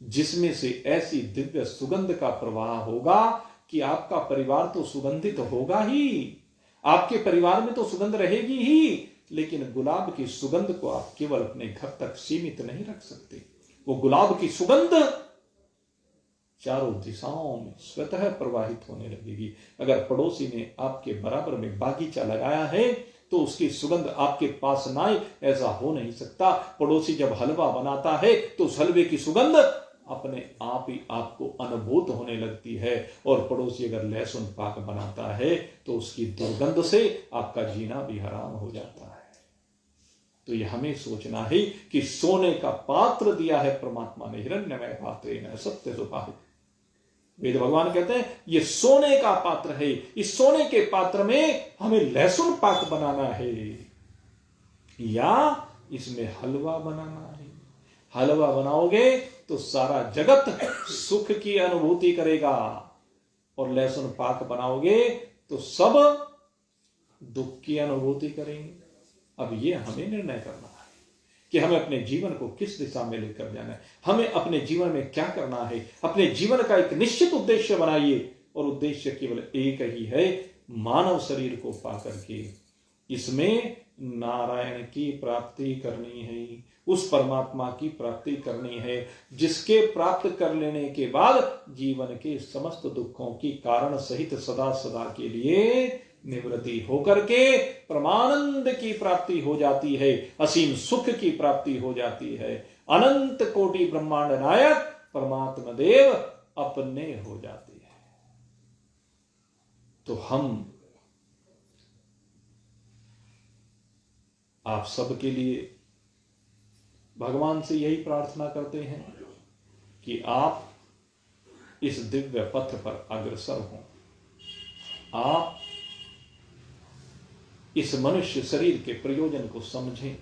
जिसमें से ऐसी दिव्य सुगंध का प्रवाह होगा कि आपका परिवार तो सुगंधित होगा ही, आपके परिवार में तो सुगंध रहेगी ही, लेकिन गुलाब की सुगंध को आप केवल अपने घर तक सीमित नहीं रख सकते। वो गुलाब की सुगंध चारों दिशाओं में स्वतः प्रवाहित होने लगेगी। अगर पड़ोसी ने आपके बराबर में बागीचा लगाया है तो उसकी सुगंध आपके पास ना आए, ऐसा हो नहीं सकता। पड़ोसी जब हलवा बनाता है तो उस हलवे की सुगंध अपने आप ही आपको अनुभूत होने लगती है, और पड़ोसी अगर लहसुन पाक बनाता है तो उसकी दुर्गंध से आपका जीना भी हराम हो जाता है। तो यह हमें सोचना है कि सोने का पात्र दिया है परमात्मा ने, हिरण्यमय पात्रेण सत्य सुपाहित। वेद भगवान कहते हैं ये सोने का पात्र है, इस सोने के पात्र में हमें लहसुन पाक बनाना है या इसमें हलवा बनाना है। हलवा बनाओगे तो सारा जगत सुख की अनुभूति करेगा, और लहसुन पाक बनाओगे तो सब दुख की अनुभूति करेंगे। अब ये हमें निर्णय करना है कि हमें अपने जीवन को किस दिशा में लेकर जाना है, हमें अपने जीवन में क्या करना है। अपने जीवन का एक निश्चित उद्देश्य बनाइए, और उद्देश्य केवल एक ही है, मानव शरीर को पाकर के इसमें नारायण की प्राप्ति करनी है, उस परमात्मा की प्राप्ति करनी है, जिसके प्राप्त कर लेने के बाद जीवन के समस्त दुखों की कारण सहित सदा सदा के लिए निवृत्ति होकर के परमानंद की प्राप्ति हो जाती है, असीम सुख की प्राप्ति हो जाती है, अनंत कोटि ब्रह्मांड नायक परमात्मा देव अपने हो जाते हैं। तो हम आप सबके लिए भगवान से यही प्रार्थना करते हैं कि आप इस दिव्य पथ पर अग्रसर हों, आप इस मनुष्य शरीर के प्रयोजन को समझें,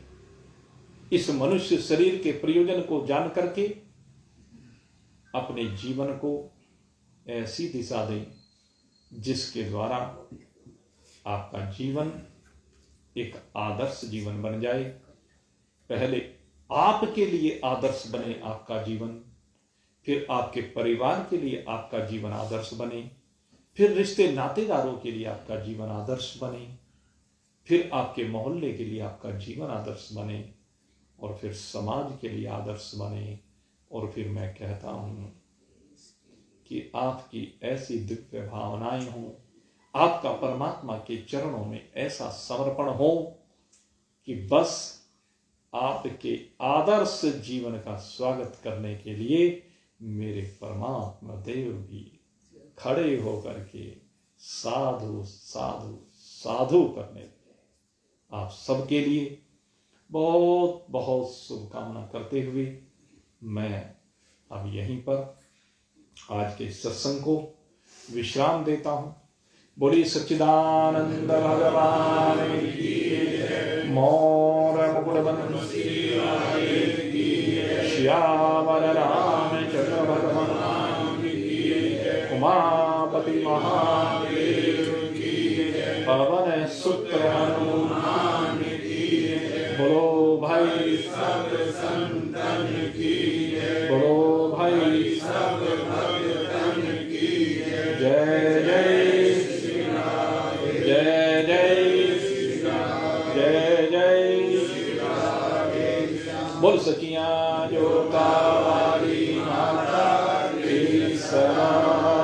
इस मनुष्य शरीर के प्रयोजन को जान करके अपने जीवन को ऐसी दिशा दें जिसके द्वारा आपका जीवन एक आदर्श जीवन बन जाए। पहले आपके लिए आदर्श बने आपका जीवन, फिर आपके परिवार के लिए आपका जीवन आदर्श बने, फिर रिश्ते नातेदारों के लिए आपका जीवन आदर्श बने, फिर आपके मोहल्ले के लिए आपका जीवन आदर्श बने, और फिर समाज के लिए आदर्श बने। और फिर मैं कहता हूं कि आपकी ऐसी दिव्य भावनाएं हों, आपका परमात्मा के चरणों में ऐसा समर्पण हो कि बस आपके आदर्श जीवन का स्वागत करने के लिए मेरे परमात्मा देव भी खड़े होकर के साधु साधु साधु करने लगे। आप सबके लिए बहुत बहुत शुभकामना करते हुए मैं अब यहीं पर आज के सत्संग को विश्राम देता हूं। बोली सच्चिदानंद भगवान की जय। मोर मुकुट बंसी श्यामल रामचंद्र भगवान की जय। उमापति महादेव की जय। पवन सुत हनुमान की जय। बोलो भाई सब संतन की जय। बोलो भाई सब भक्तन की जय। जय जय श्री राम, जय जय श्री राम, जय जय श्री राम। बोल सचिया जोता वाली माता की सलाम।